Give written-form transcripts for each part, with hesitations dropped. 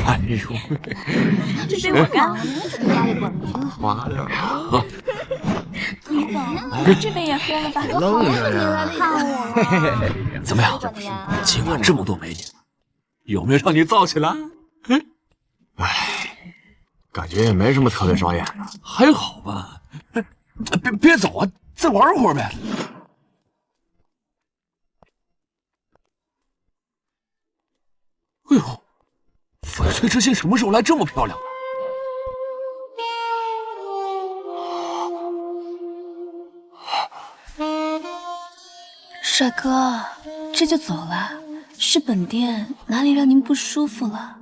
哎呦，这被我干了，滑溜。李总，这杯也喝了吧？愣着呢。看我了。怎么样？今晚这么多美女，有没有让你造起来？哎，感觉也没什么特别抓眼的，还好吧。别走啊，再玩会儿呗。哎呦，翡翠之心什么时候来这么漂亮了？帅哥，这就走了？是本店哪里让您不舒服了？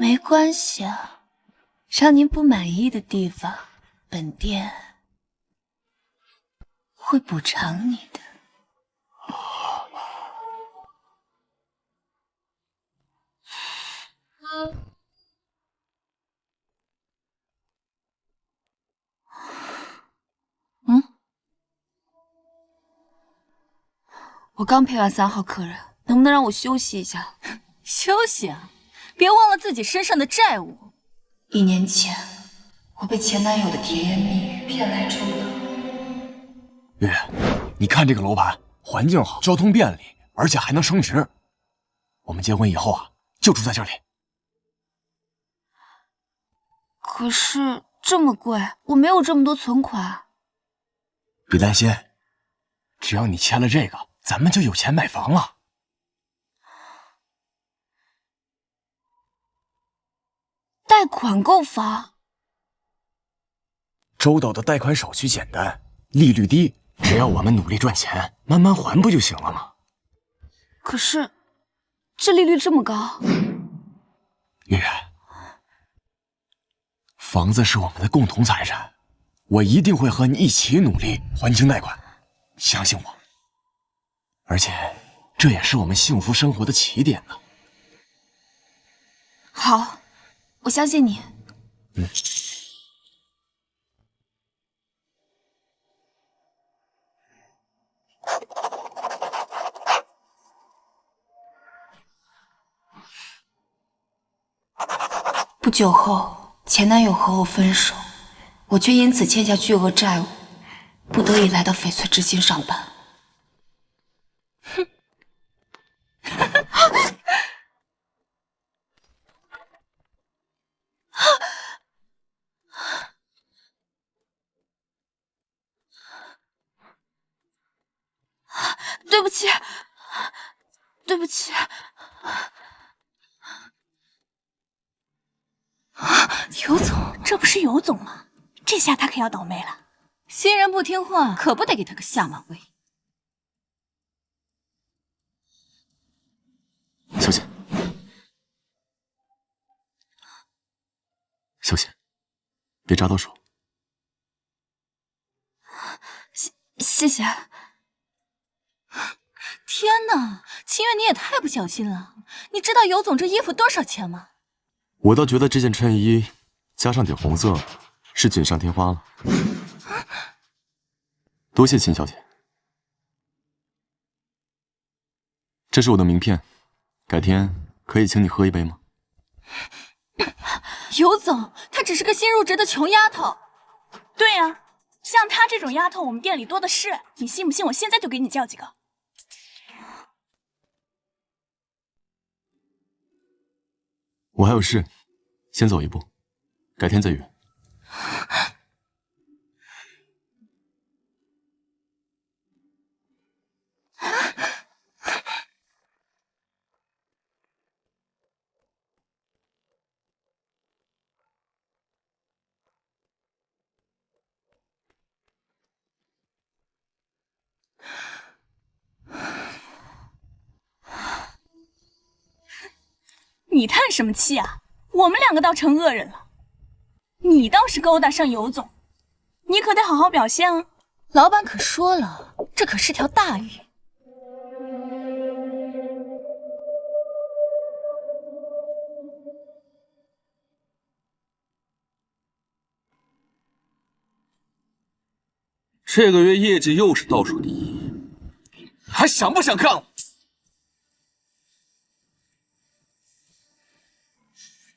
没关系啊，让您不满意的地方，本店会补偿你的。嗯，我刚陪完3号客人，能不能让我休息一下？休息啊，别忘了自己身上的债务。1年前，我被前男友的甜言蜜语骗来住了。月月，你看这个楼盘，环境好，交通便利，而且还能升值。我们结婚以后啊，就住在这里。可是这么贵，我没有这么多存款。别担心，只要你签了这个，咱们就有钱买房了。贷款购房？周岛的贷款手续简单，利率低，只要我们努力赚钱，慢慢还不就行了吗？可是，这利率这么高。月月，房子是我们的共同财产，我一定会和你一起努力还清贷款，相信我。而且，这也是我们幸福生活的起点呢。好，我相信你。不久后，前男友和我分手，我却因此欠下巨额债务，不得已来到翡翠之星上班。对不起，对不起。尤总，这不是尤总吗？这下他可要倒霉了。新人不听话，可不得给他个下马威。小心，小心，别扎到手。谢谢。天哪，清月你也太不小心了！你知道尤总这衣服多少钱吗？我倒觉得这件衬衣加上点红色是锦上添花了。多谢秦小姐，这是我的名片，改天可以请你喝一杯吗？尤总，她只是个新入职的穷丫头。对呀，像她这种丫头，我们店里多的是。你信不信？我现在就给你叫几个。我还有事，先走一步，改天再约。你叹什么气啊？我们2个倒成恶人了，你倒是勾搭上尤总，你可得好好表现啊！老板可说了，这可是条大鱼。这个月业绩又是倒数第一，还想不想干了？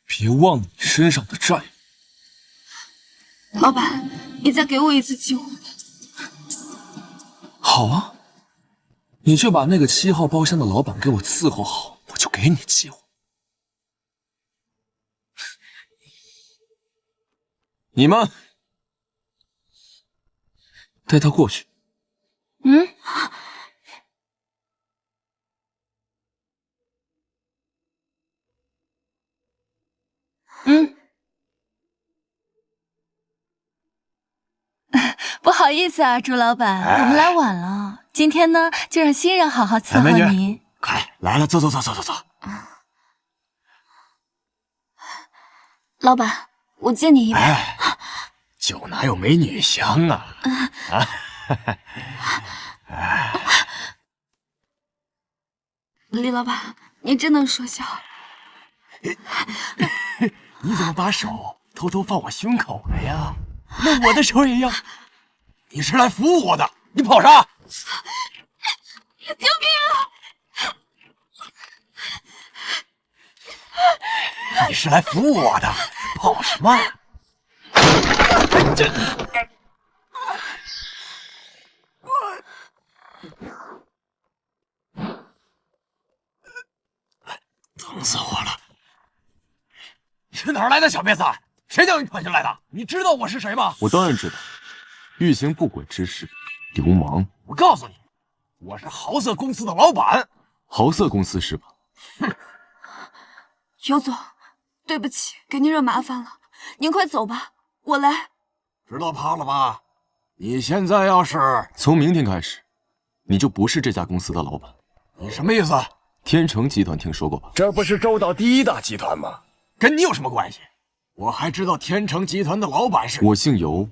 别忘了你身上的债务。老板，你再给我一次机会。好啊，你就把那个7号包厢的老板给我伺候好，我就给你机会。你们带他过去。不好意思啊，朱老板，我们来晚了。今天呢，就让新人好好伺候美女您。快来了，走。老板，我借你一杯。酒哪有美女香啊？李老板，你真能说笑。你怎么把手偷偷放我胸口了呀？那我的手也要。你是来服务我的，你跑啥？救命啊！你是来服务我的，跑什么？疼死我了！你是哪儿来的小瘪三？谁叫你跑进来的？你知道我是谁吗？我当然知道，欲行不轨之事，流氓。我告诉你，我是豪色公司的老板。豪色公司是吧？哼！尤总，对不起，给您惹麻烦了，您快走吧，我来。知道怕了吧？你现在要是……从明天开始，你就不是这家公司的老板。你什么意思？天成集团听说过吧？这不是周岛第一大集团吗？跟你有什么关系？我还知道天成集团的老板是……我姓尤，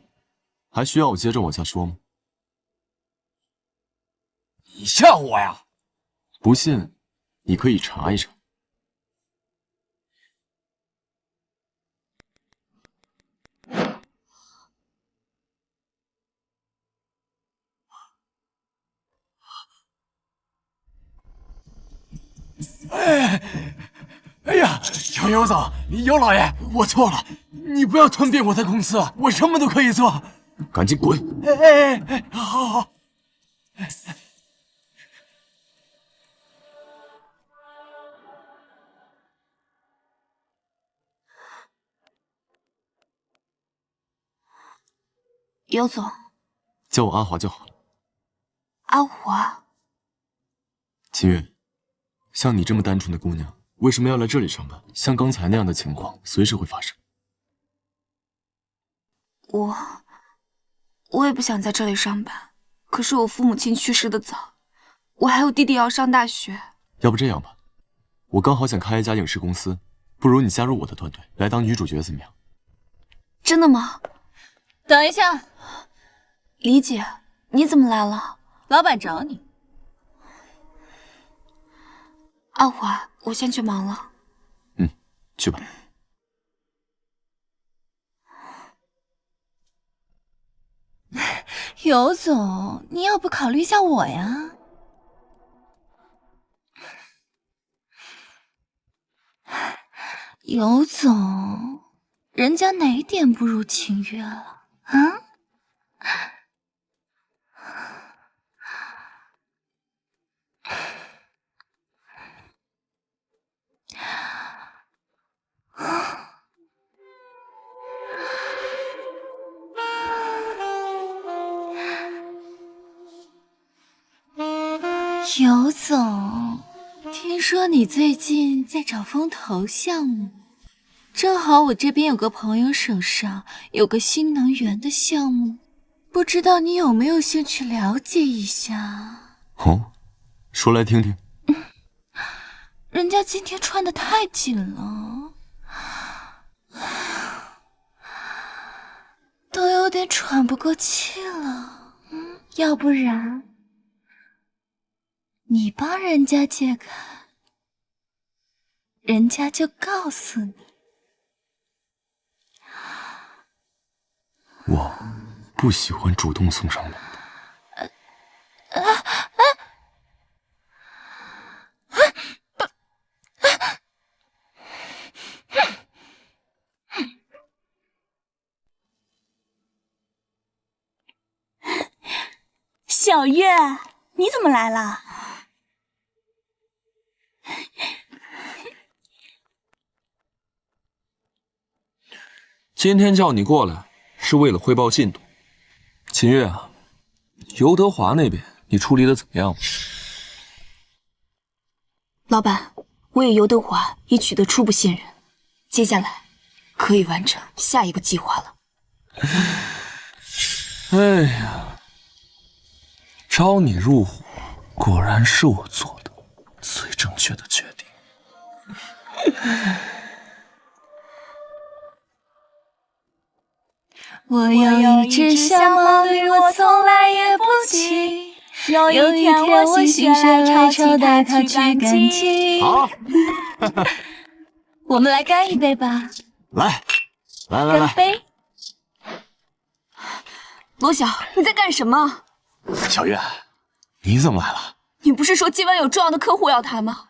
还需要我接着往下说吗？你吓唬我呀？不信，你可以查一查。哎呀，尤总，尤老爷，我错了，你不要吞并我的公司，我什么都可以做。赶紧滚！好。尤总，叫我阿华就好了。阿华，秦月，像你这么单纯的姑娘，为什么要来这里上班？像刚才那样的情况随时会发生。我也不想在这里上班，可是我父母亲去世的早，我还有弟弟要上大学。要不这样吧，我刚好想开一家影视公司，不如你加入我的团队来当女主角怎么样？真的吗？等一下，李姐，你怎么来了？老板找你。阿华，我先去忙了。去吧。尤总，你要不考虑一下我呀？尤总，人家哪点不如秦月了啊？尤总，听说你最近在找风投项目，正好我这边有个朋友手上有个新能源的项目，不知道你有没有兴趣了解一下？哦，说来听听。人家今天穿得太紧了，都有点喘不过气了。要不然你帮人家解开，人家就告诉你。我不喜欢主动送上门的。小月，你怎么来了？今天叫你过来是为了汇报进度。秦月啊，尤德华那边你处理的怎么样了？老板，我与尤德华已取得初步信任，接下来可以完成下一个计划了。哎呀，招你入伙，果然是我做的最正确的决定。我有一只小毛驴，我从来也不骑。有一天我心血来潮带它去赶集。好，我们来干一杯吧！来干杯！罗晓，你在干什么？小月，你怎么来了？你不是说今晚有重要的客户要谈吗？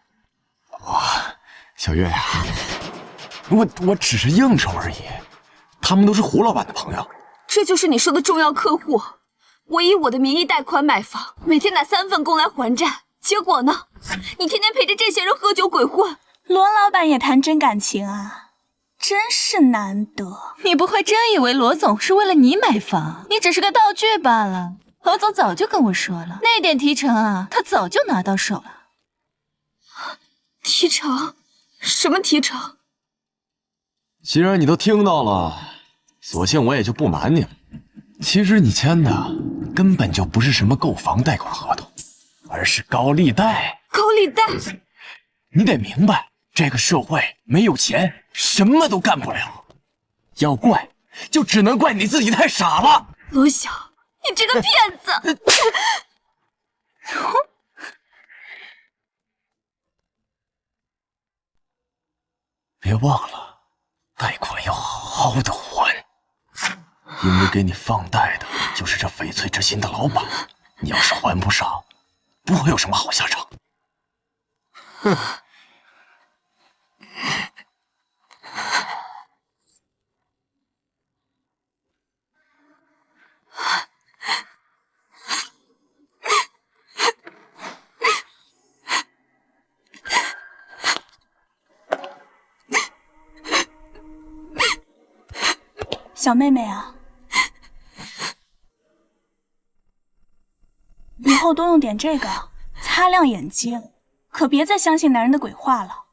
小月呀，我只是应酬而已，他们都是胡老板的朋友。这就是你说的重要客户？我以我的名义贷款买房，每天打3份工来还债，结果呢？你天天陪着这些人喝酒鬼混。罗老板也谈真感情啊，真是难得。你不会真以为罗总是为了你买房？你只是个道具罢了。罗总早就跟我说了，那点提成啊，他早就拿到手了。提成？什么提成？既然你都听到了，索性我也就不瞒你了。其实你签的根本就不是什么购房贷款合同，而是高利贷。高利贷？你得明白，这个社会没有钱什么都干不了。要怪，就只能怪你自己太傻了。罗晓，你这个骗子！别忘了，贷款要好好的还，因为给你放贷的就是这翡翠之心的老板。你要是还不上，不会有什么好下场。哼。小妹妹啊，以后多用点这个，擦亮眼睛，可别再相信男人的鬼话了。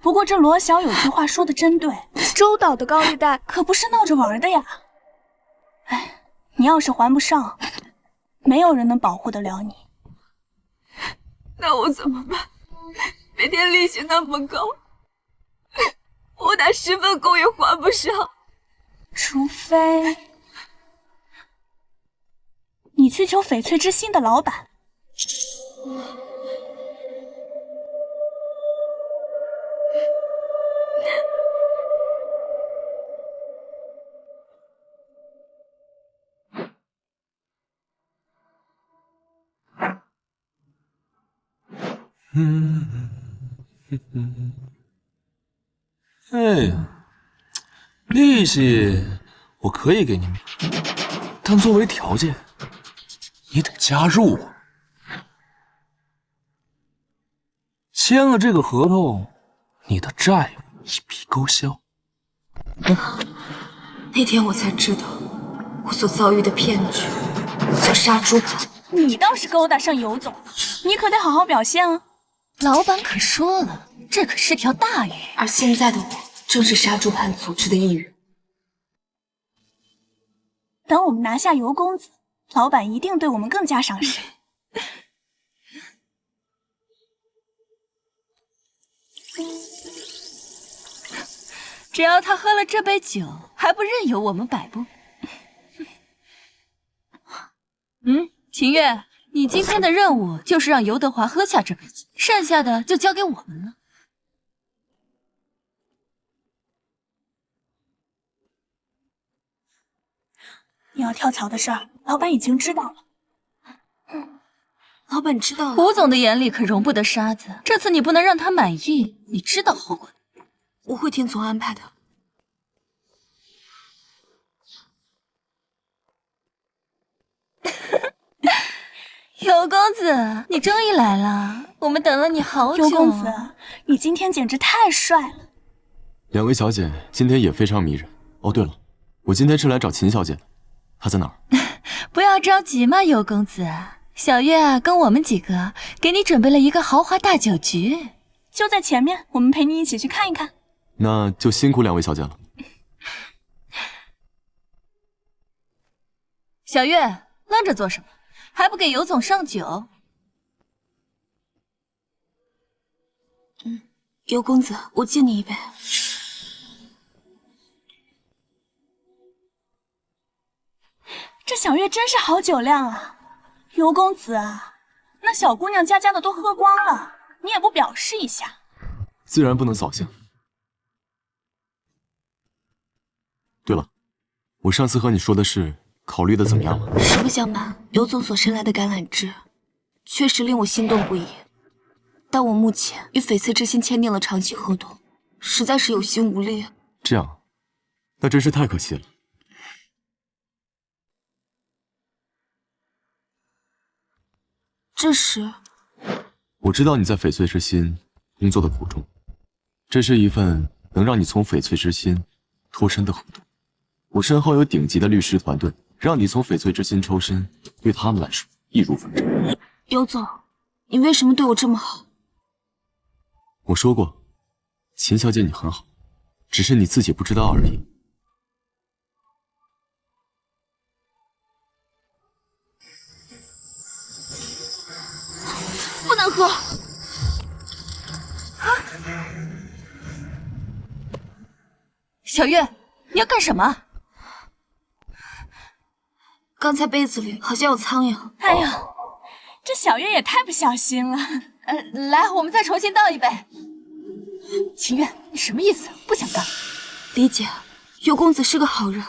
不过这罗晓有句话说的真对，周岛的高利贷可不是闹着玩的呀。哎，你要是还不上，没有人能保护得了你。那我怎么办？每天利息那么高，我打10份工也还不上。除非你去求翡翠之心的老板。哎呀，利息我可以给你免，但作为条件，你得加入我。签了这个合同，你的债务一笔勾销。那天我才知道，我所遭遇的骗局叫杀猪盘。你倒是勾搭上尤总，你可得好好表现啊！老板可说了，这可是条大鱼。而现在的我，正是杀猪盘组织的一员。等我们拿下尤公子，老板一定对我们更加赏识。只要他喝了这杯酒，还不任由我们摆布。秦月，你今天的任务就是让尤德华喝下这杯酒，剩下的就交给我们了。你要跳槽的事儿，老板已经知道了。老板知道了。胡总的眼里可容不得沙子，这次你不能让他满意，你知道后果的。我会听从安排的。尤公子，你终于来了，我们等了你好久。尤公子，你今天简直太帅了。两位小姐今天也非常迷人。哦，对了，我今天是来找秦小姐的，她在哪儿？不要着急嘛，尤公子。小月啊，跟我们几个给你准备了一个豪华大酒局，就在前面，我们陪你一起去看一看。那就辛苦两位小姐了。小月，愣着做什么？还不给尤总上酒？尤公子，我敬你一杯。这小月真是好酒量啊！尤公子啊，那小姑娘家的都喝光了，你也不表示一下？自然不能扫兴。对了，我上次和你说的事考虑的怎么样了？实不相瞒，尤总所伸来的橄榄枝，确实令我心动不已。但我目前与翡翠之心签订了长期合同，实在是有心无力。这样，那真是太可惜了。这时，我知道你在翡翠之心工作的苦衷，这是一份能让你从翡翠之心脱身的合同。我身后有顶级的律师团队，让你从翡翠之心抽身，对他们来说易如反掌。尤总，你为什么对我这么好？我说过，秦小姐你很好，只是你自己不知道而已。不能喝！小月，你要干什么？刚才杯子里好像有苍蝇。哎呀，这小月也太不小心了。来，我们再重新倒一杯。秦月，你什么意思？不想干？理解，尤公子是个好人，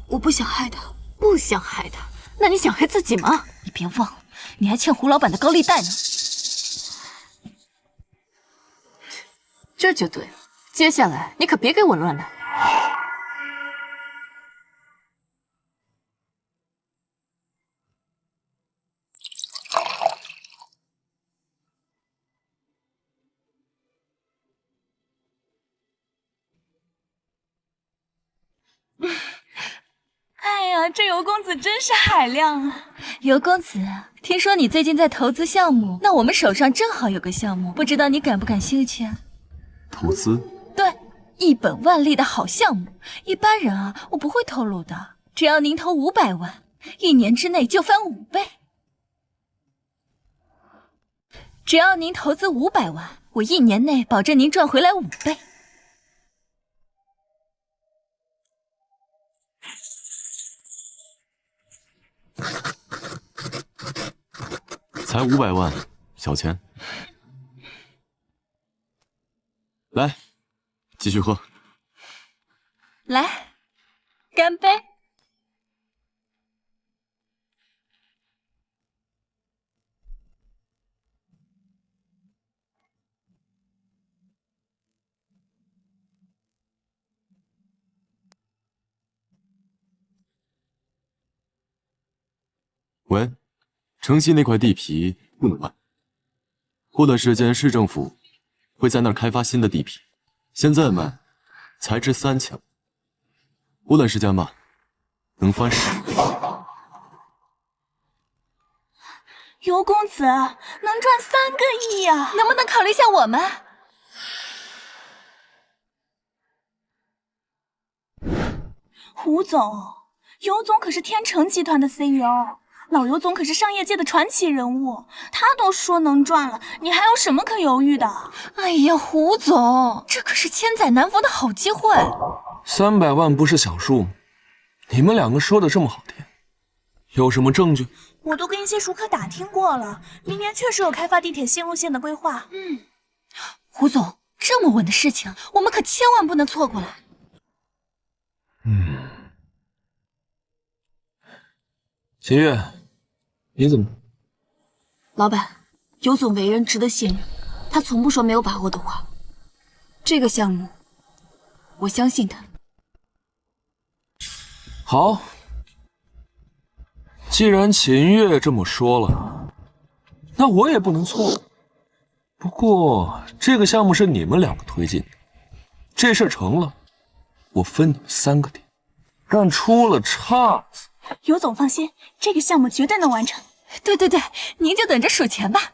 我不想害他。不想害他？那你想害自己吗？你别忘了，你还欠胡老板的高利贷呢。这就对了，接下来你可别给我乱来。哎呀，这尤公子真是海量啊！尤公子，听说你最近在投资项目，那我们手上正好有个项目，不知道你感不感兴趣啊？投资？对，一本万利的好项目，一般人啊，我不会透露的。只要您投500万，1年之内就翻5倍。只要您投资500万，我1年内保证您赚回来5倍。才500万，小钱。来，继续喝。来，干杯！喂，城西那块地皮不能卖，过段时间市政府会在那儿开发新的地皮，现在卖才值3000，过段时间吧，能翻10倍。尤公子能赚3个亿呀！能不能考虑一下我们？胡总，尤总可是天成集团的 CEO。老尤总可是商业界的传奇人物，他都说能赚了，你还有什么可犹豫的？哎呀，胡总，这可是千载难逢的好机会。300万不是小数，你们两个说的这么好听，有什么证据？我都跟一些熟客打听过了，明年确实有开发地铁新路线的规划。胡总，这么稳的事情，我们可千万不能错过了。秦月，你怎么？老板，尤总为人值得信任，他从不说没有把握的话。这个项目，我相信他。好，既然秦月这么说了，那我也不能错。不过这个项目是你们两个推进的，这事儿成了，我分你们3个点；干出了岔子，尤总放心，这个项目绝对能完成。对对对，您就等着数钱吧。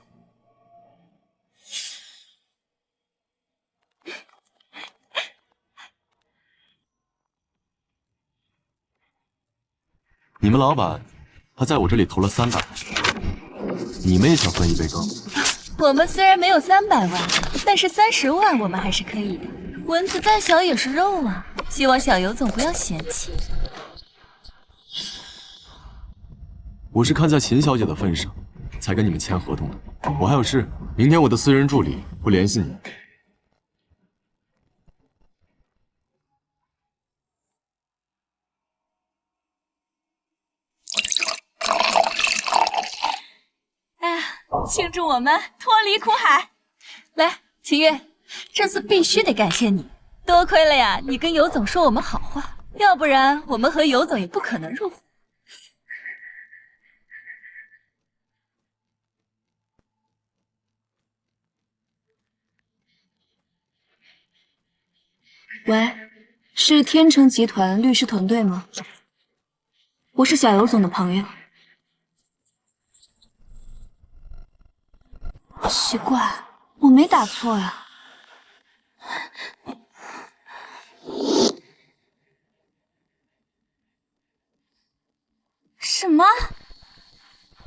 你们老板他在我这里投了300，你们也想分一杯羹？我们虽然没有300万，但是30万我们还是可以的。蚊子再小也是肉啊，希望小尤总不要嫌弃。我是看在秦小姐的份上，才跟你们签合同的。我还有事，明天我的私人助理会联系你。庆祝我们脱离苦海！来，秦月，这次必须得感谢你，多亏了呀，你跟尤总说我们好话，要不然我们和尤总也不可能入伙。喂，是天成集团律师团队吗？我是小尤总的朋友。奇怪，我没打错呀。什么？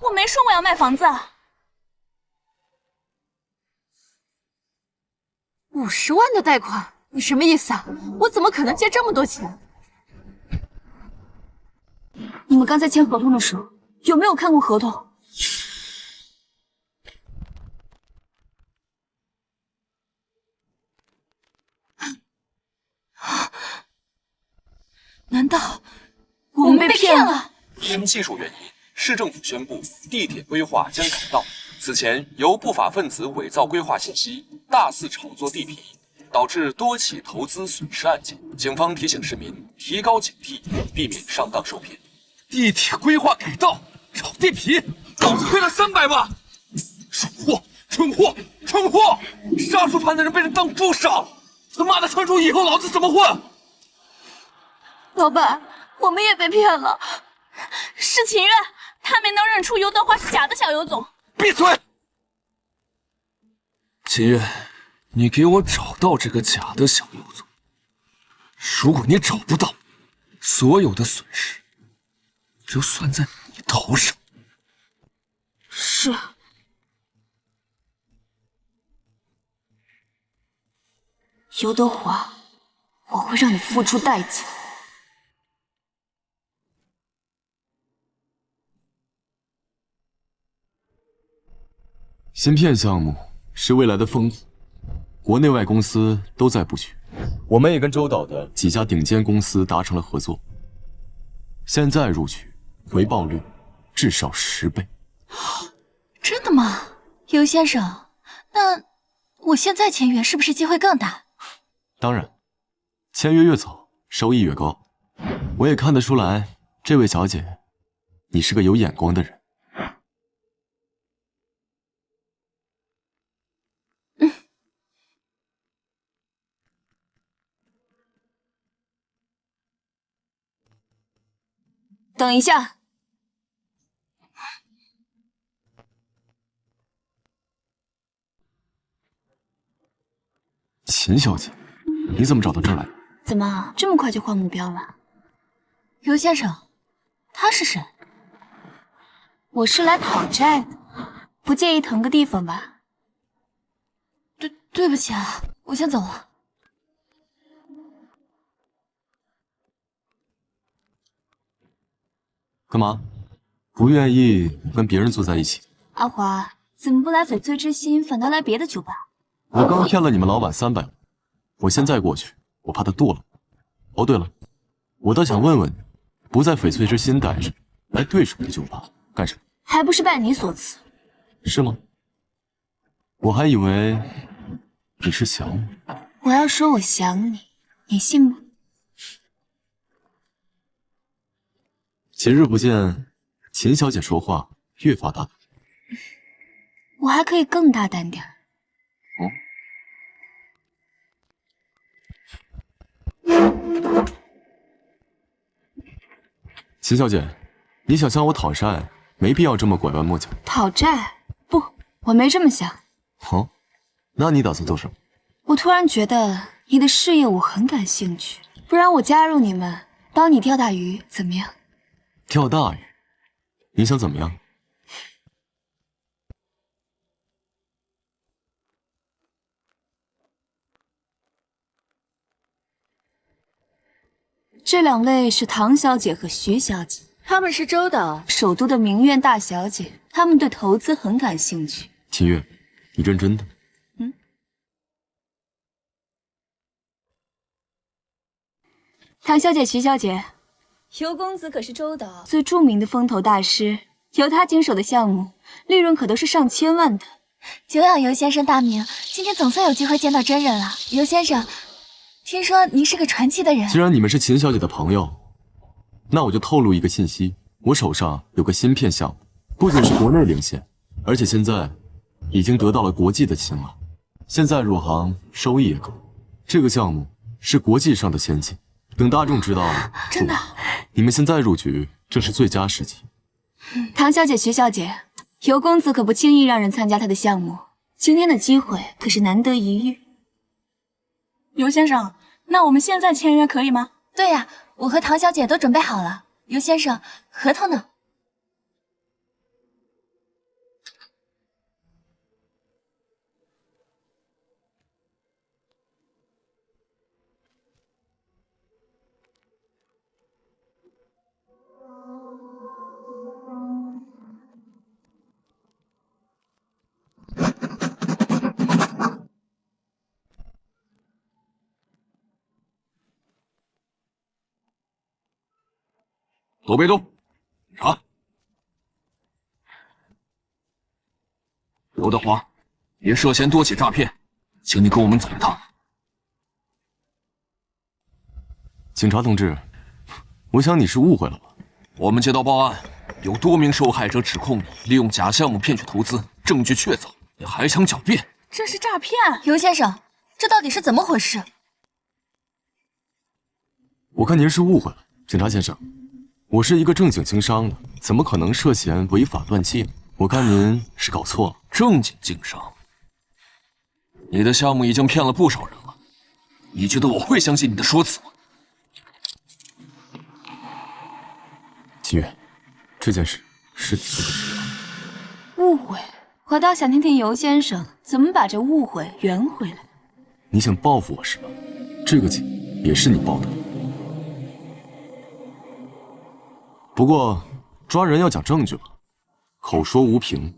我没说我要卖房子啊！50万的贷款，你什么意思啊？我怎么可能借这么多钱？你们刚才签合同的时候，有没有看过合同？难道我们被骗了？因技术原因，市政府宣布地铁规划将改道。此前由不法分子伪造规划信息，大肆炒作地皮，导致多起投资损失案件。警方提醒市民提高警惕，避免上当受骗。地铁规划改道，炒地皮，老子亏了300万！蠢货，蠢货，蠢货！杀猪盘的人被人当猪杀，他妈的，传出以后老子怎么混？老板，我们也被骗了。是秦月，他没能认出尤德华是假的小尤总。闭嘴！秦月，你给我找到这个假的小尤总。如果你找不到，所有的损失就算在你头上。是。尤德华，我会让你付出代价。芯片项目是未来的风口，国内外公司都在布局。我们也跟周岛的几家顶尖公司达成了合作，现在入局回报率至少10倍。真的吗？尤先生，那我现在签约是不是机会更大？当然，签约越早，收益越高。我也看得出来，这位小姐，你是个有眼光的人。等一下，秦小姐，你怎么找到这儿来的？怎么这么快就换目标了？尤先生，他是谁？我是来讨债的，不介意腾个地方吧？对不起啊，我先走了。干嘛？不愿意跟别人坐在一起？阿华，怎么不来翡翠之心，反倒来别的酒吧？我刚骗了你们老板300万，我现在过去，我怕他剁了我。哦，对了，我倒想问问你，不在翡翠之心待着，来对手的酒吧干什么？还不是拜你所赐？是吗？我还以为你是想我。我要说我想你，你信吗？几日不见，秦小姐说话越发大胆。我还可以更大胆点儿。秦小姐，你想向我讨债，没必要这么拐弯抹角。讨债？不，我没这么想。哦，那你打算做什么？我突然觉得你的事业我很感兴趣，不然我加入你们，帮你钓大鱼，怎么样？钓大鱼？你想怎么样？这两位是唐小姐和徐小姐，他们是周导首都的名媛大小姐，她们对投资很感兴趣。秦月，你认真的？唐小姐、徐小姐，尤公子可是周岛最著名的风投大师，由他经手的项目，利润可都是上千万的。久仰尤先生大名，今天总算有机会见到真人了。尤先生，听说您是个传奇的人。既然你们是秦小姐的朋友，那我就透露一个信息：我手上有个芯片项目，不仅是国内领先，而且现在已经得到了国际的青睐。现在入行收益也高，这个项目是国际上的先进。等大众知道真的，你们现在入局正是最佳时机。唐小姐、徐小姐，尤公子可不轻易让人参加他的项目，今天的机会可是难得一遇。尤先生，那我们现在签约可以吗？对呀，我和唐小姐都准备好了。尤先生，合同呢？都别动！查！刘德华，你涉嫌多起诈骗，请你跟我们走一趟。警察同志，我想你是误会了吧？我们接到报案，有多名受害者指控你利用假项目骗取投资，证据确凿，你还想狡辩？这是诈骗！尤先生，这到底是怎么回事？我看您是误会了，警察先生。我是一个正经经商的，怎么可能涉嫌违法乱纪呢？我看您是搞错了。正经经商？你的项目已经骗了不少人了，你觉得我会相信你的说辞吗？秦月，这件事是你做的错。误会？我倒想听听尤先生怎么把这误会圆回来。你想报复我是吧？这个警也是你报的。不过抓人要讲证据吧，口说无凭。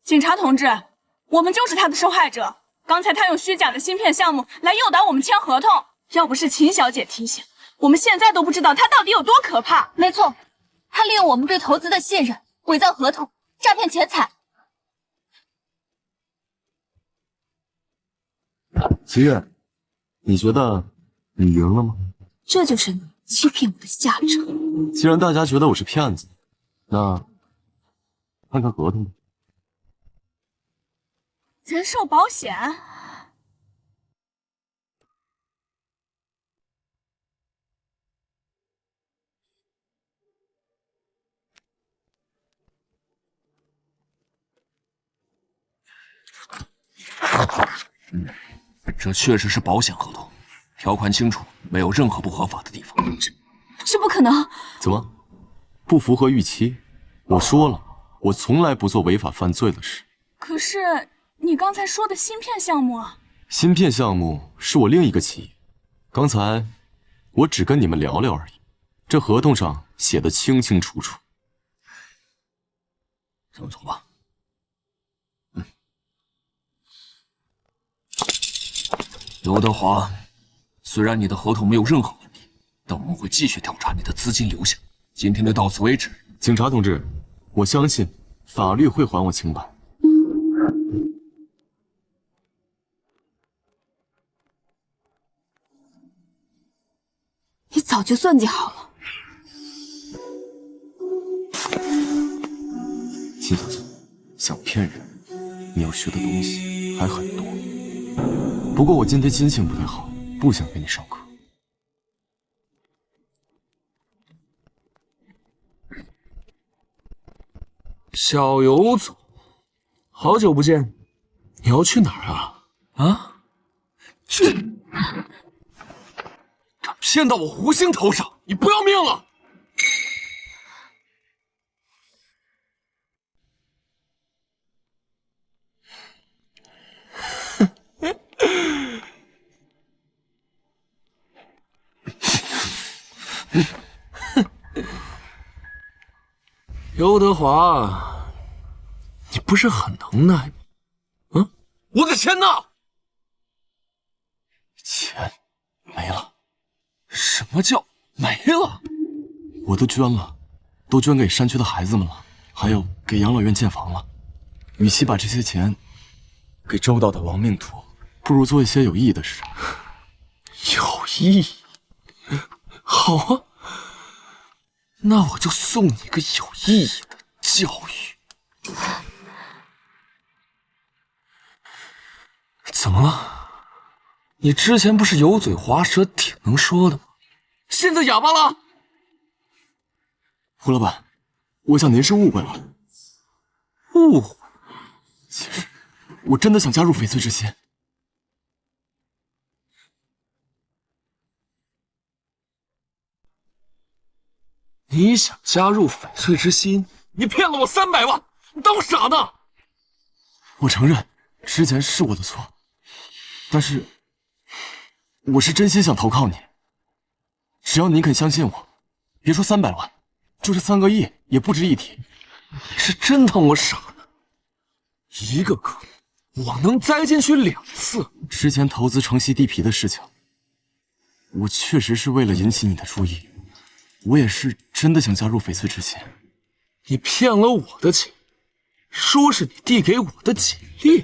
警察同志，我们就是他的受害者。刚才他用虚假的芯片项目来诱导我们签合同，要不是秦小姐提醒，我们现在都不知道他到底有多可怕。没错，他利用我们对投资的信任，伪造合同，诈骗钱财。秦月，你觉得你赢了吗？这就是你欺骗我的下场。既然大家觉得我是骗子，那看看合同吧。人寿保险？这确实是保险合同，条款清楚，没有任何不合法的地方。这不可能！怎么，不符合预期？我说了，我从来不做违法犯罪的事。可是你刚才说的芯片项目啊？芯片项目是我另一个企业，刚才我只跟你们聊聊而已，这合同上写的清清楚楚。咱们走吧。刘德华，虽然你的合同没有任何问题，但我们会继续调查你的资金流向。今天就到此为止。警察同志，我相信法律会还我清白。你早就算计好了。秦小姐，想骗人，你要学的东西还很多。不过我今天心情不太好，不想给你上课。小游总，好久不见，你要去哪儿啊？啊？去！敢骗到我胡星头上，你不要命了！刘德华，你不是很能耐吗？嗯，我的钱呢？钱没了。什么叫没了？我都捐了，都捐给山区的孩子们了，还有给养老院建房了。与其把这些钱给周到的亡命徒，不如做一些有意义的事。有意义？好啊，那我就送你个有意义的教育。怎么了？你之前不是油嘴滑舌、挺能说的吗？现在哑巴了？胡老板，我想您是误会了。误会？其实我真的想加入翡翠之心。你想加入翡翠之心？你骗了我300万，你当我傻呢？我承认之前是我的错，但是我是真心想投靠你。只要您肯相信我，别说300万，就是3个亿也不值一提。你是真当我傻呢？一个坑，我能栽进去2次。之前投资城西地皮的事情，我确实是为了引起你的注意，我也是真的想加入翡翠之心。你骗了我的钱，说是你递给我的简历。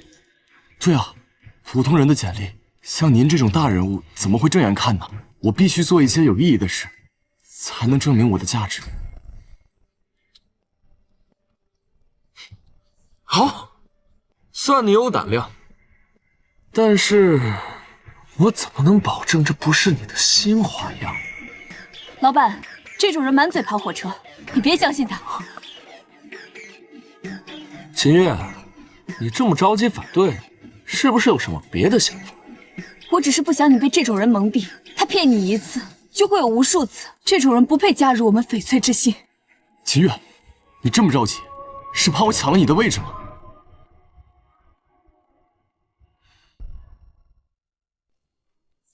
对啊，普通人的简历，像您这种大人物怎么会正眼看呢？我必须做一些有意义的事，才能证明我的价值。好，算你有胆量，但是我怎么能保证这不是你的新花样？老板，这种人满嘴跑火车，你别相信他。秦月，你这么着急反对，是不是有什么别的想法？我只是不想你被这种人蒙蔽，他骗你一次，就会有无数次。这种人不配加入我们翡翠之心。秦月，你这么着急，是怕我抢了你的位置吗？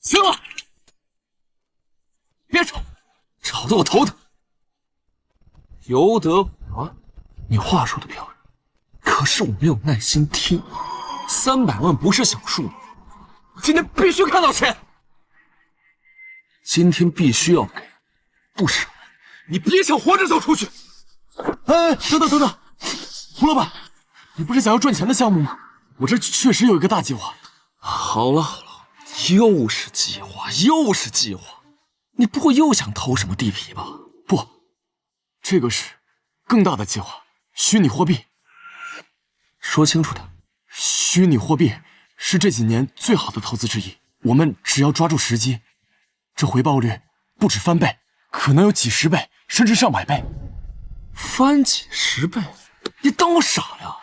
行了，别吵，吵得我头疼。尤德华，你话说的漂亮，可是我没有耐心听。300万不是小数，今天必须看到钱。今天必须要给，不少，你别想活着走出去。哎，等等，胡老板，你不是想要赚钱的项目吗？我这确实有一个大计划。好了，又是计划，又是计划，你不会又想偷什么地皮吧？不，这个是更大的计划，虚拟货币。说清楚点。虚拟货币是这几年最好的投资之一，我们只要抓住时机，这回报率不止翻倍，可能有几十倍，甚至上百倍。翻几十倍？你当我傻呀？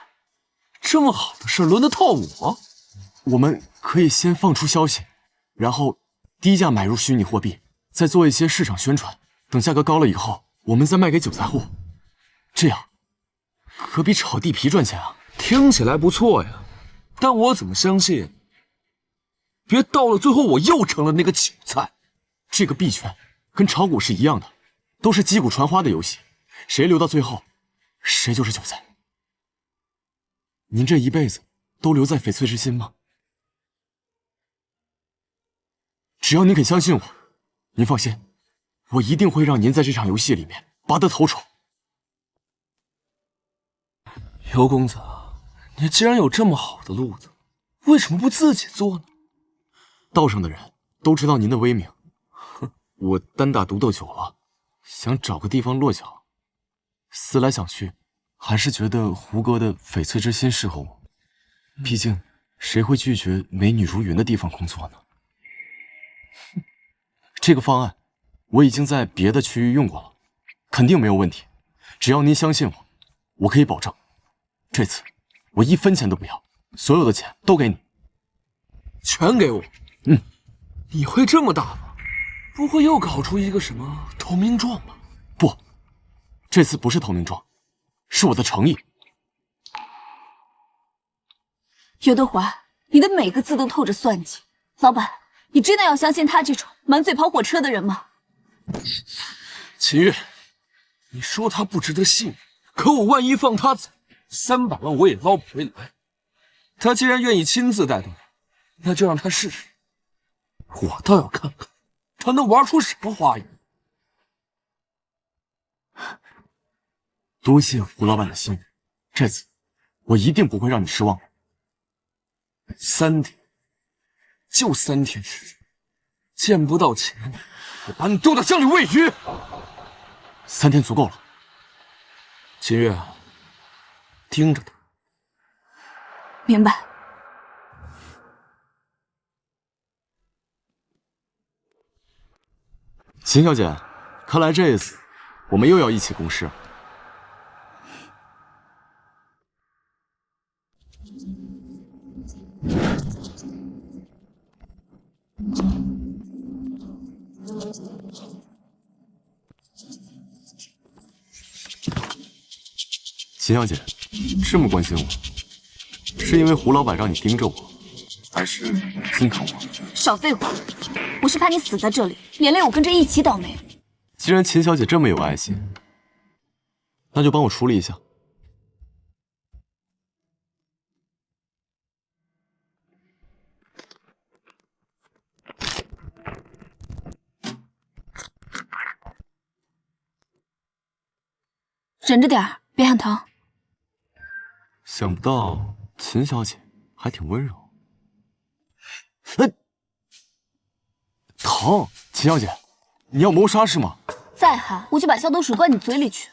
这么好的事轮得到我？我们可以先放出消息，然后低价买入虚拟货币，再做一些市场宣传，等价格高了以后，我们再卖给韭菜户，这样可比炒地皮赚钱啊！听起来不错呀，但我怎么相信？别到了最后我又成了那个韭菜。这个币圈跟炒股是一样的，都是击鼓传花的游戏，谁留到最后，谁就是韭菜。您这一辈子都留在翡翠之心吗？只要您肯相信我，您放心，我一定会让您在这场游戏里面拔得头筹。尤公子，你既然有这么好的路子，为什么不自己做呢？道上的人都知道您的威名，我单打独斗久了，想找个地方落脚。思来想去，还是觉得胡歌的翡翠之心适合我。毕竟，谁会拒绝美女如云的地方工作呢？这个方案我已经在别的区域用过了，肯定没有问题。只要您相信我，我可以保证，这次我1分钱都不要，所有的钱都给你。全给我。嗯，你会这么大方？不会又搞出一个什么投名状吧？不，这次不是投名状，是我的诚意。刘德华，你的每个字都透着算计。老板，你真的要相信他这种满嘴跑火车的人吗？秦月，你说他不值得信任，可我万一放他走，300万我也捞不回来。他既然愿意亲自带队，那就让他试试。我倒要看看他能玩出什么花样。多谢胡老板的信任，这次我一定不会让你失望。3天，就3天时间，见不到钱，我把你丢到江里喂鱼。3天足够了。秦月，盯着他。明白。秦小姐，看来这一次我们又要一起共事。秦小姐，这么关心我，是因为胡老板让你盯着我，还是心疼我？少废话，我是怕你死在这里，连累我跟着一起倒霉。既然秦小姐这么有爱心，那就帮我处理一下。忍着点儿，别喊疼。想不到秦小姐还挺温柔。疼！秦小姐，你要谋杀是吗？再喊，我就把消毒水灌你嘴里去。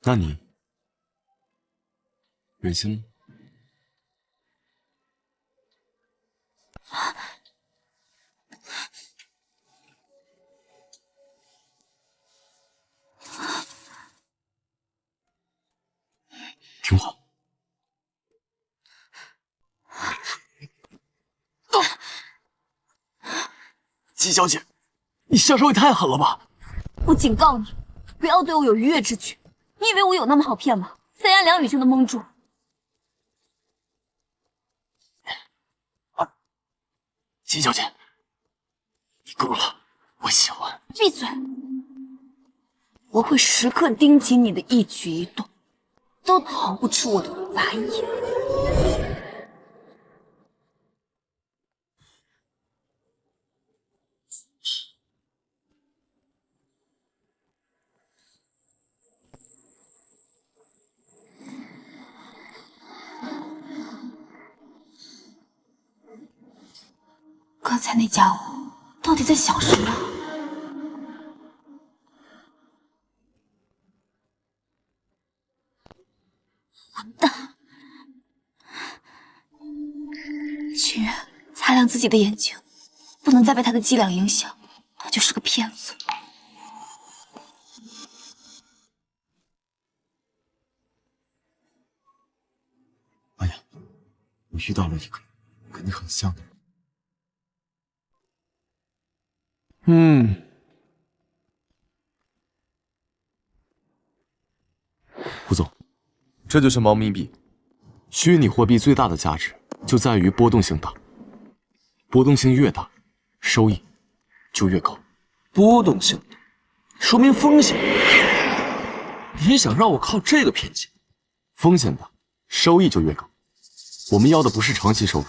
那你忍心吗？听话。季小姐，你下手也太狠了吧！我警告你，不要对我有逾越之举。你以为我有那么好骗吗？3言2语就能蒙住？季小姐，你够了，我喜欢。闭嘴！我会时刻盯紧你的一举一动，都逃不出我的法眼。刚才那家伙到底在想什么？混蛋！秦月，擦亮自己的眼睛，不能再被他的伎俩影响，他就是个骗子。哎呀，我遇到了一个跟你很像的人。胡总，这就是猫咪币。虚拟货币最大的价值就在于波动性大，波动性越大，收益就越高。波动性大，说明风险大。你想让我靠这个骗钱？风险大，收益就越高。我们要的不是长期收入，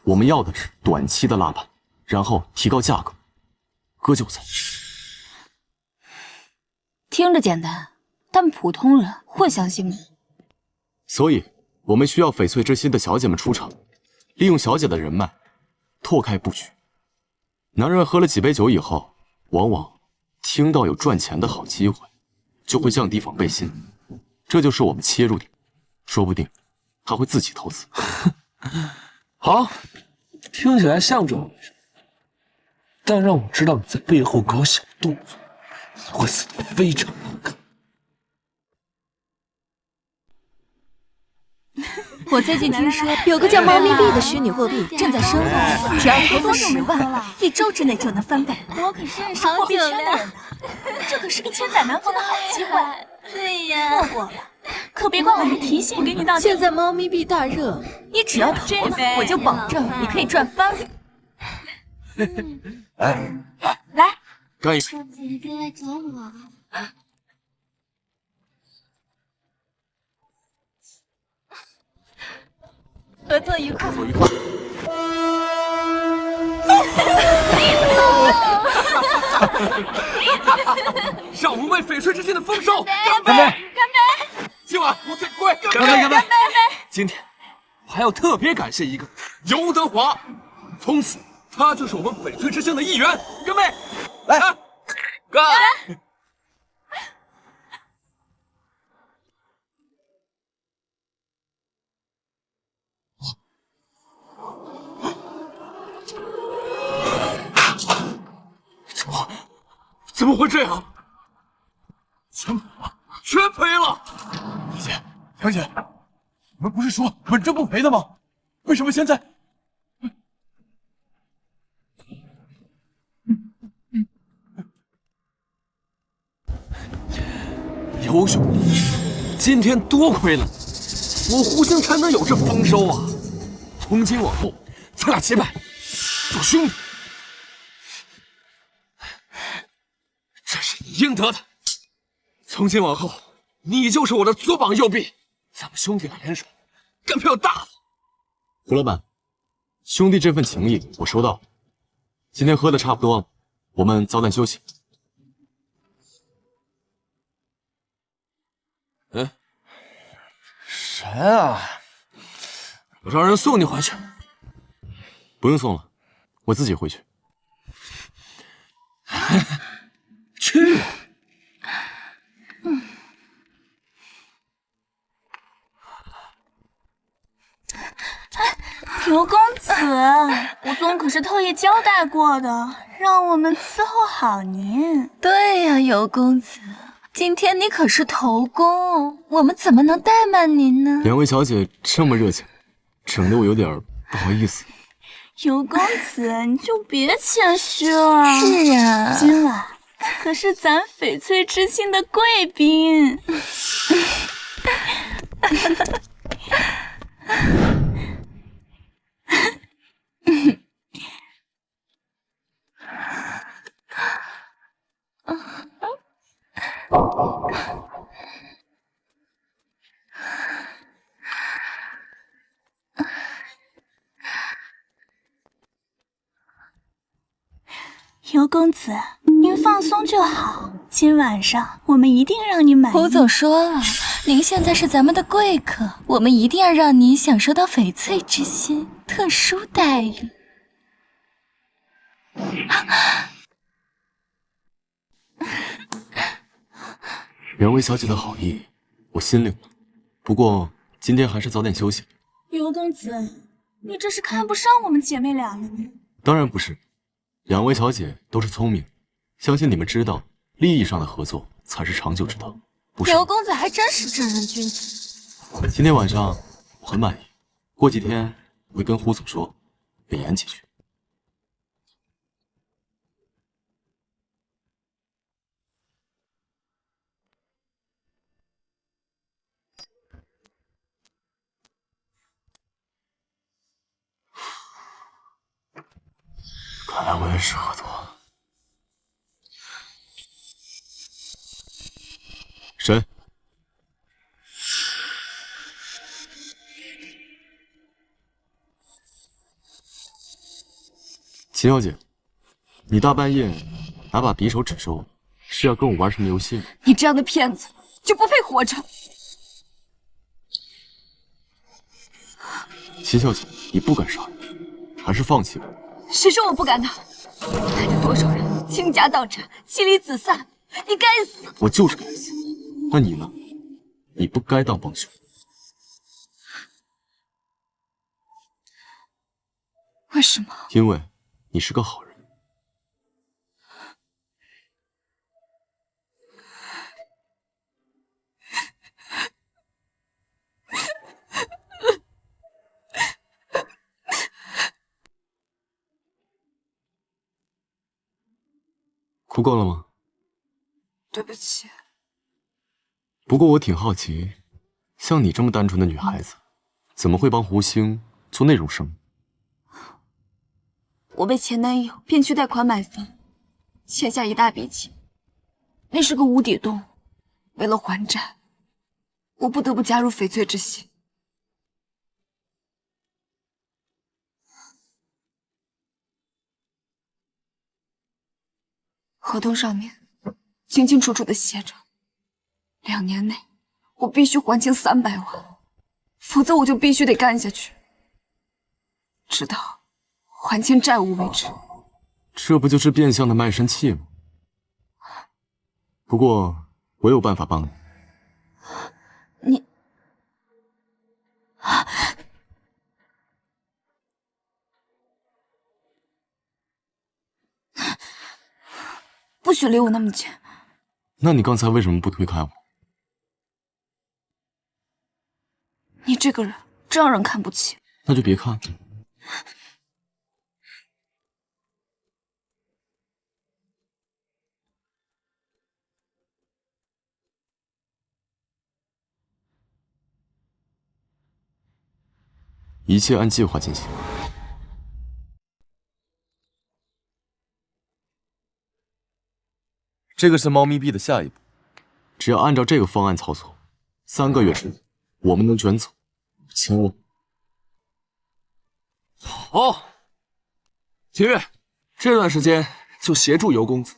我们要的是短期的拉盘，然后提高价格，割韭菜。听着简单，但普通人会相信吗？所以，我们需要翡翠之心的小姐们出场，利用小姐的人脉，拓开布局。男人喝了几杯酒以后，往往听到有赚钱的好机会，就会降低防备心，这就是我们切入点，说不定他会自己投资。好，听起来像这么回事，但让我知道你在背后搞小动作，你会死得非常难看。我最近听说有个叫猫咪币的虚拟货币正在生火，只要投资10万，1周之内就能翻倍。我可是认识货币圈的人呢，这可是个千载难逢的好机会。对呀，错过了，可别怪我没提醒给你道歉。现在猫咪币大热，你只要投了，我就保证你可以赚翻倍。来，干一杯！合作愉快。让我们为翡翠之心的丰收干杯！干杯！今晚我最贵，干杯！干杯！今天我还要特别感谢一个尤德华，从此他就是我们翡翠之星的一员。干杯！来，干！怎么会这样？全赔了！李姐，杨姐，你们不是说稳挣不赔的吗？为什么现在？尤兄，今天多亏了你，我胡星才能有这丰收啊！从今往后，咱俩结拜，做兄弟。这是你应得的。从今往后，你就是我的左膀右臂，咱们兄弟俩联手，干票大的。胡老板，兄弟这份情谊我收到了。今天喝的差不多了，我们早点休息。谁啊？我让人送你回去。不用送了，我自己回去。去。尤公子，吴宗可是特意交代过的，让我们伺候好您。对呀，尤公子，今天你可是头功，我们怎么能怠慢您呢？两位小姐这么热情，整得我有点不好意思。尤公子，你就别谦虚了。是啊，今晚可是咱翡翠之星的贵宾。尤公子，您放松就好。今晚上我们一定让你满意。胡总说了，您现在是咱们的贵客，我们一定要让您享受到翡翠之心特殊待遇。两位小姐的好意，我心领了。不过今天还是早点休息。尤公子，你这是看不上我们姐妹俩了吗？当然不是，两位小姐都是聪明，相信你们知道，利益上的合作才是长久之道，不是吗？尤公子还真是正人君子。今天晚上我很满意，过几天我会跟胡总说，美言几句。看来我也是喝多。谁？秦小姐，你大半夜拿把匕首指着我，是要跟我玩什么游戏？你这样的骗子就不配活着。秦小姐，你不敢杀人，还是放弃吧。谁说我不敢呢？害得多少人倾家荡产、妻离子散，你该死！我就是该死。那你呢？你不该当帮凶。为什么？因为你是个好人。哭够了吗？对不起。不过我挺好奇，像你这么单纯的女孩子，怎么会帮胡星做那种生意？我被前男友骗去贷款买房，欠下一大笔钱，那是个无底洞。为了还债，我不得不加入翡翠之心。合同上面清清楚楚的写着，2年内我必须还清300万，否则我就必须得干下去，直到还清债务为止。这不就是变相的卖身契吗？不过我有办法帮你。你不许离我那么近！那你刚才为什么不推开我？你这个人真让人看不起。那就别看。一切按计划进行。这个是猫咪币的下一步，只要按照这个方案操作，3个月之内我们能卷走5000万。好，秦月，这段时间就协助尤公子，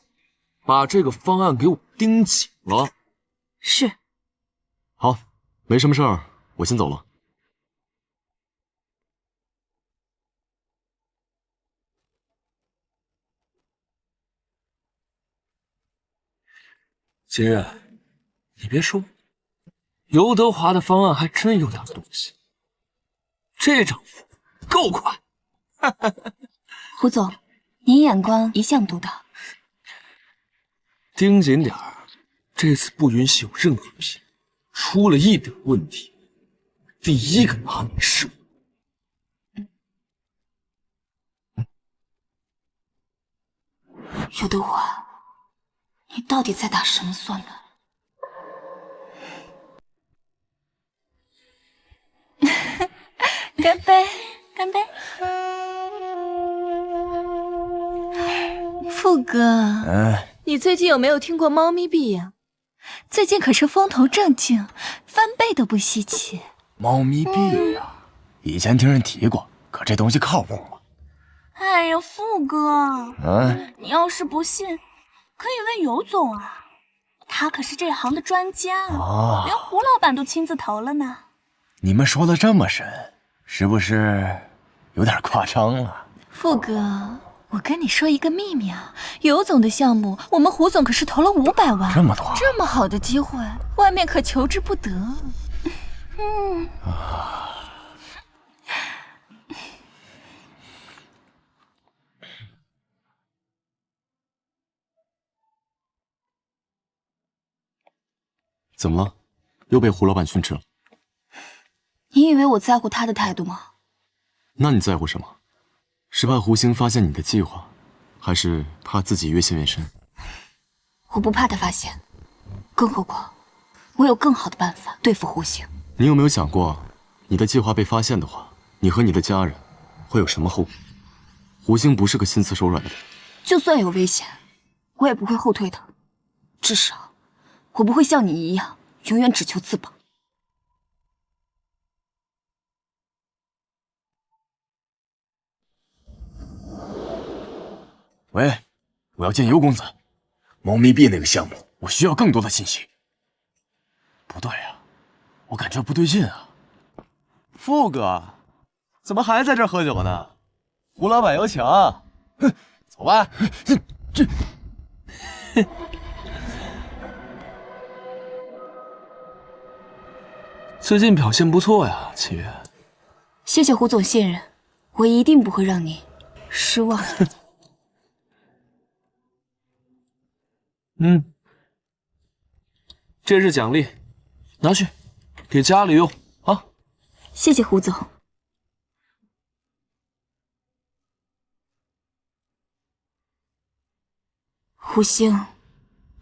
把这个方案给我盯紧了。是。好，没什么事儿，我先走了。秦月，你别说，尤德华的方案还真有点东西，这涨幅够快。胡总，您眼光一向独到。盯紧点儿，这次不允许有任何纰漏，出了一点问题，第一个拿你是我。尤德华，你到底在打什么算盘？干杯，干杯！富哥，你最近有没有听过猫咪币呀？最近可是风头正劲，翻倍都不稀奇。猫咪币呀，以前听人提过，可这东西靠谱吗？哎呀，富哥，你要是不信，可以问尤总啊，他可是这行的专家，连胡老板都亲自投了呢。你们说的这么深，是不是有点夸张了？富哥，我跟你说一个秘密啊，尤总的项目，我们胡总可是投了500万，这么多，这么好的机会，外面可求之不得。怎么了？又被胡老板训斥了？你以为我在乎他的态度吗？那你在乎什么？是怕胡星发现你的计划，还是怕自己越陷越深？我不怕他发现，更何况我有更好的办法对付胡星。你有没有想过，你的计划被发现的话，你和你的家人会有什么后果？胡星不是个心慈手软的人，就算有危险，我也不会后退的。至少，我不会像你一样，永远只求自保。喂，我要见尤公子。猫咪币那个项目，我需要更多的信息。不对啊，我感觉不对劲啊。富哥，怎么还在这儿喝酒呢？胡老板有请。哼，走吧。这，最近表现不错呀，七月。谢谢胡总信任，我一定不会让你失望。这是奖励，拿去给家里用啊。谢谢胡总。胡星，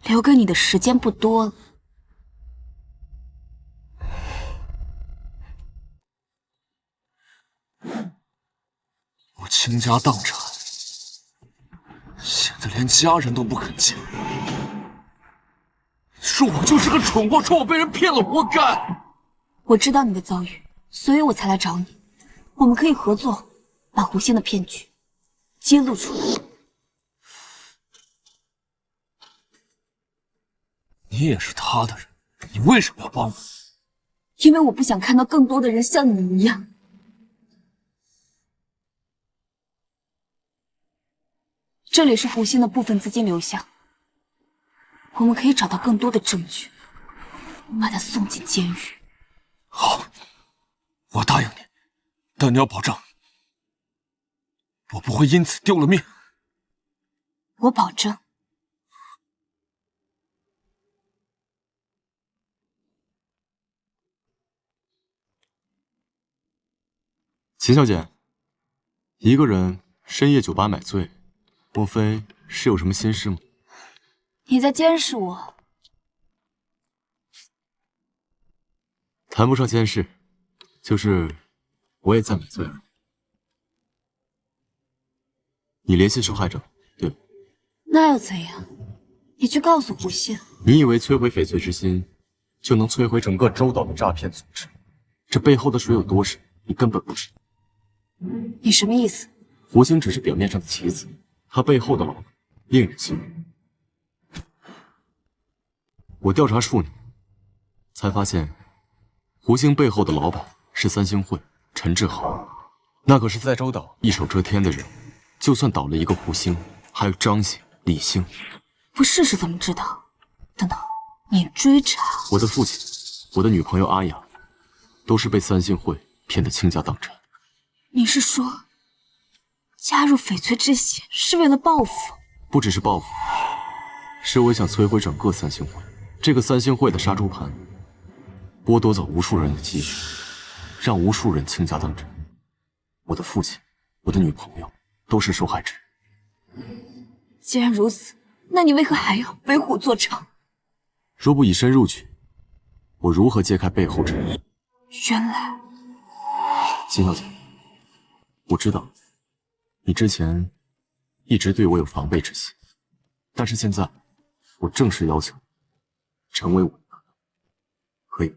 留给你的时间不多了。我倾家荡产，现在连家人都不肯见，说我就是个蠢货，说我被人骗了，活该。我知道你的遭遇，所以我才来找你。我们可以合作，把胡星的骗局揭露出来。你也是他的人，你为什么要帮我？因为我不想看到更多的人像你一样。这里是胡星的部分资金流向，我们可以找到更多的证据，把他送进监狱。好，我答应你，但你要保证，我不会因此丢了命。我保证。秦小姐，一个人深夜酒吧买醉，莫非是有什么心事吗？你在监视我？谈不上监视，就是我也在买醉而已。你联系受害者，对吧？那又怎样？你去告诉胡星。你以为摧毁翡翠之心，就能摧毁整个周岛的诈骗组织？这背后的水有多深，你根本不知道。你什么意思？胡星只是表面上的棋子，他背后的老板令人信任。我调查数年，才发现胡星背后的老板是三星会陈志豪，那可是在周岛一手遮天的人。就算倒了一个胡星，还有张显、李星。不试试怎么知道？等等，你追查我的父亲，我的女朋友阿雅，都是被三星会骗得倾家荡产。你是说，加入翡翠之心是为了报复？不只是报复，是我想摧毁整个三星会。这个三星会的杀猪盘，剥夺走无数人的积蓄，让无数人倾家荡产。我的父亲，我的女朋友，都是受害者。既然如此，那你为何还要为虎作伥？若不以身入局，我如何揭开背后之人？原来，秦小姐，我知道你之前一直对我有防备之心，但是现在我正式要求成为我的搭档，可以？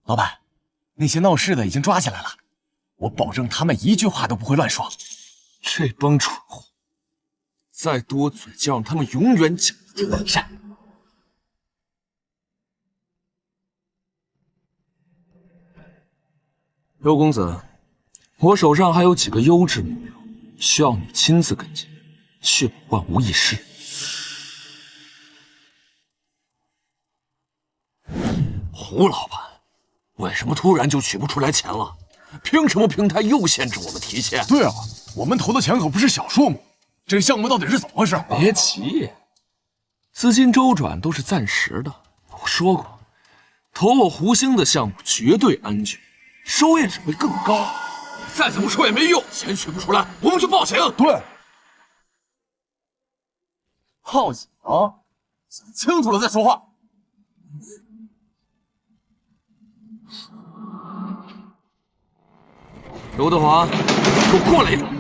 老板，那些闹事的已经抓起来了，我保证他们一句话都不会乱说。这帮蠢货，再多嘴就让他们永远讲不听。是。周公子，我手上还有几个优质目标，需要你亲自跟进，确保万无一失。胡老板，为什么突然就取不出来钱了？凭什么平台又限制我们提现？对啊，我们投的钱可不是小数目，这项目到底是怎么回事？别急，资金周转都是暂时的。我说过，投我胡星的项目绝对安全，收益只会更高。再怎么说也没用，钱取不出来，我们就报警。对，报警，想清楚了再说话。刘德华，给我过来一点！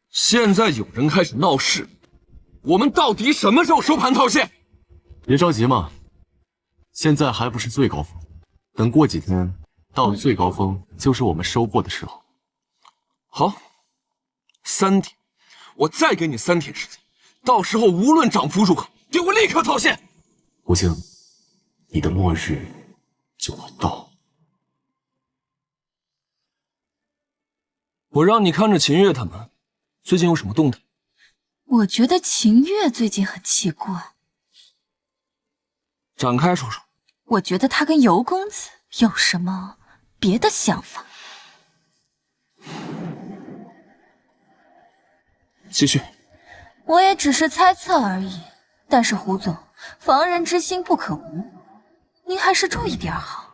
现在有人开始闹事，我们到底什么时候收盘套现？别着急嘛，现在还不是最高峰，等过几天到了最高峰，就是我们收获的时候。好，3天，我再给你3天时间，到时候无论涨幅如何，给我立刻套现。胡星，你的末日就快到了。我让你看着秦月他们，最近有什么动态？我觉得秦月最近很奇怪，展开说说。我觉得他跟尤公子有什么别的想法。继续。我也只是猜测而已，但是胡总，防人之心不可无，您还是注意点好。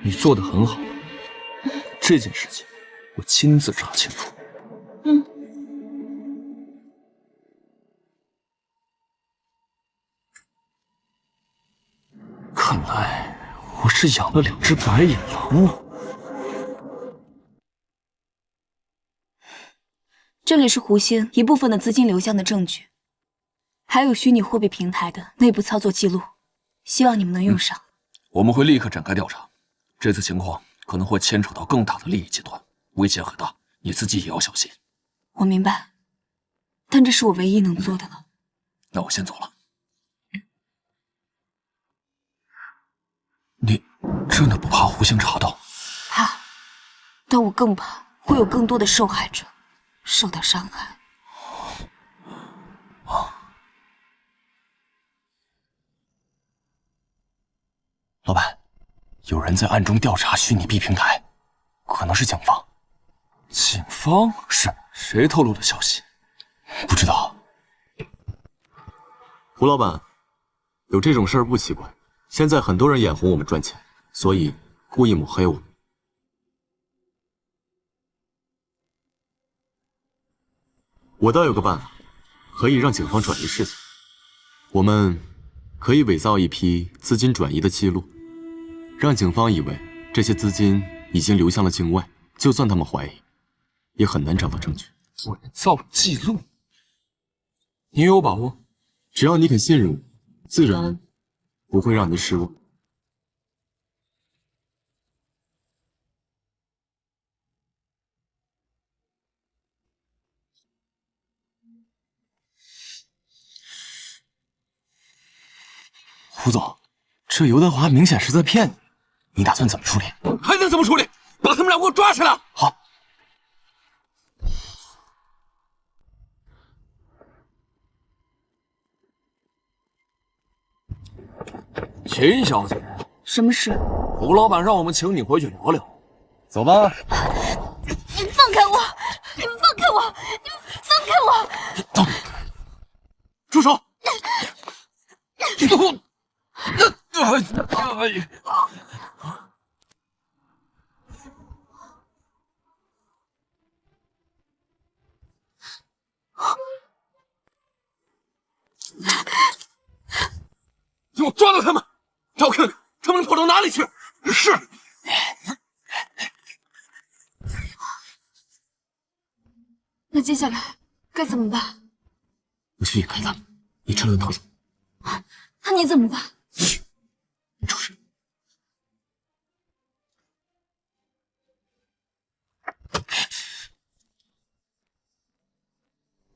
你做得很好，这件事情我亲自查清楚。看来我是养了2只白眼狼啊！这里是胡星一部分的资金流向的证据，还有虚拟货币平台的内部操作记录，希望你们能用上。我们会立刻展开调查，这次情况可能会牵扯到更大的利益集团，危险很大，你自己也要小心。我明白，但这是我唯一能做的了。那我先走了。你真的不怕胡星查到？怕，但我更怕会有更多的受害者受到伤害。老板，有人在暗中调查虚拟币平台，可能是警方。警方？是谁透露的消息？不知道。胡老板，有这种事儿不奇怪。现在很多人眼红我们赚钱，所以故意抹黑我们。我倒有个办法，可以让警方转移视线。我们可以伪造一批资金转移的记录，让警方以为这些资金已经流向了境外，就算他们怀疑，也很难找到证据。伪造记录？你有把握？只要你肯信任我，自然不会让您失望。胡总，这刘德华明显是在骗你，你打算怎么处理？还能怎么处理？把他们俩给我抓起来！好。秦小姐，什么事？胡老板让我们请你回去聊聊。走吧。你们放开我！你们放开我！你们放开我！住手！给我抓到他们！让我看看他们能跑到哪里去！是。那接下来该怎么办？我去引开他们，你趁乱逃走。那你怎么办？你出事。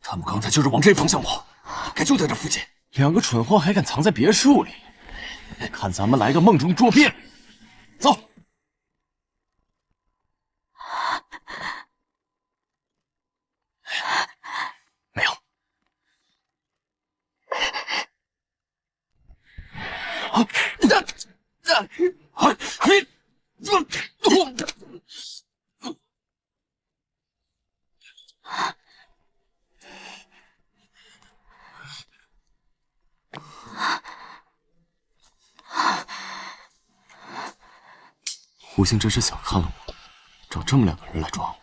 他们刚才就是往这方向跑，应该就在这附近。2个蠢货还敢藏在别墅里，看咱们来个梦中捉鳖！走。没有。胡星真是小看了我，找这么2个人来抓我。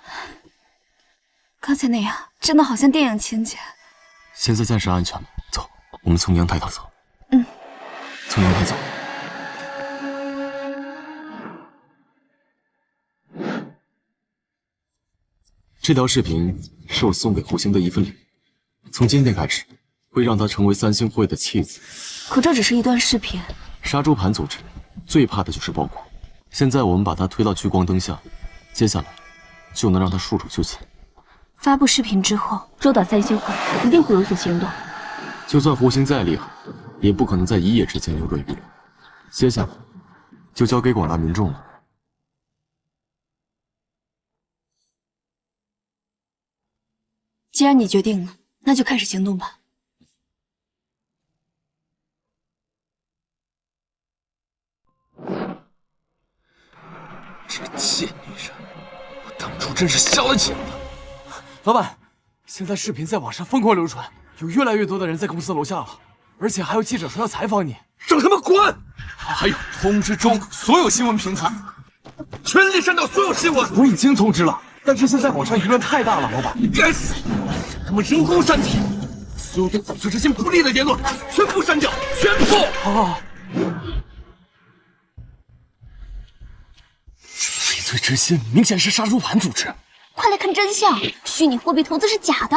刚才那样真的好像电影情节。现在暂时安全了，走，我们从阳台逃走。从阳台走。这条视频是我送给胡星的一份礼物，从今天开始会让她成为3星会的妻子。可这只是一段视频，杀猪盘组织最怕的就是包裹。现在我们把他推到聚光灯下，接下来就能让他束手就擒。发布视频之后，周岛三星会一定会有所行动。就算胡星再厉害，也不可能在一夜之间流落于人。接下来就交给广大民众了。既然你决定了，那就开始行动吧。这个贱女人，我当初真是瞎了眼了。老板，现在视频在网上疯狂流传，有越来越多的人在公司楼下了，而且还有记者说要采访你。让他们滚！还有通知中所有新闻平台，全力删掉所有新闻。我已经通知了，但是现在网上舆论太大了，老板。该死！让他们人工删帖，所有对翡翠之心不利的言论全部删掉，全部！好。翡翠之心明显是杀猪盘组织，快来看真相！虚拟货币投资是假的。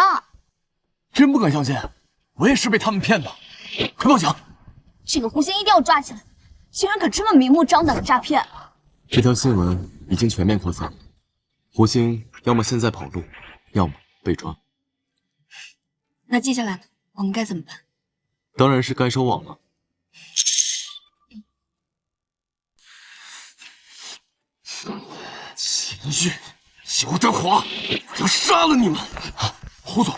真不敢相信，我也是被他们骗的。快报警！这个胡星一定要抓起来，竟然可这么明目张胆的诈骗！这条新闻已经全面扩散，胡星要么现在跑路，要么被抓。那接下来呢？我们该怎么办？当然是该收网了。秦玉、刘德华，我要杀了你们！胡总，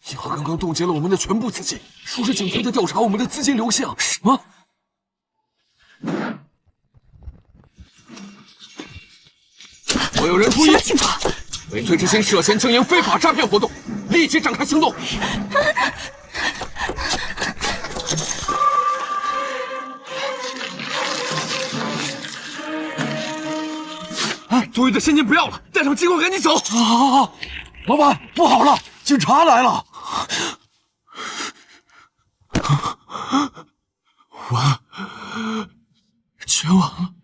银行刚刚冻结了我们的全部资金，说是警方在调查我们的资金流向。什么？所有人注意！什么情况？翡翠之心涉嫌经营非法诈骗活动，立即展开行动！多余的现金不要了，带上机关赶紧走！好，老板，不好了，警察来了！完，全完了。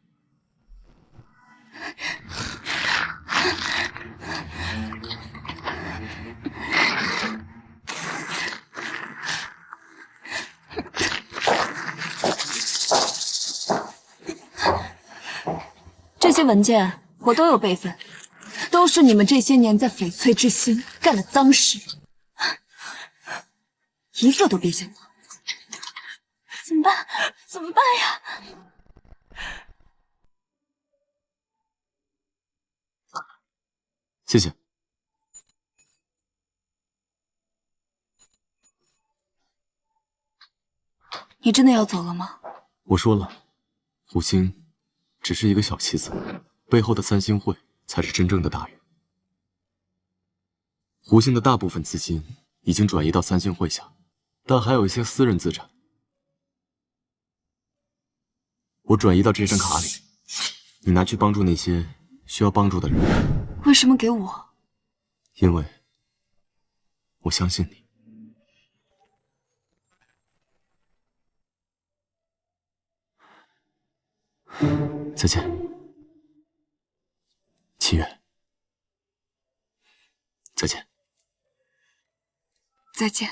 这些文件我都有备份，都是你们这些年在翡翠之心干的脏事，一个都别想逃。怎么办？怎么办呀？谢谢。你真的要走了吗？我说了，胡星只是一个小棋子，背后的三星会才是真正的大人。胡星的大部分资金已经转移到三星会下，但还有一些私人资产，我转移到这张卡里，你拿去帮助那些需要帮助的人。为什么给我？因为我相信你。再见，七月。再见。再见。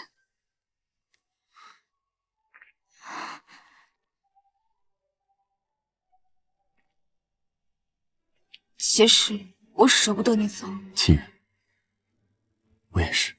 其实我舍不得你走。七月，我也是。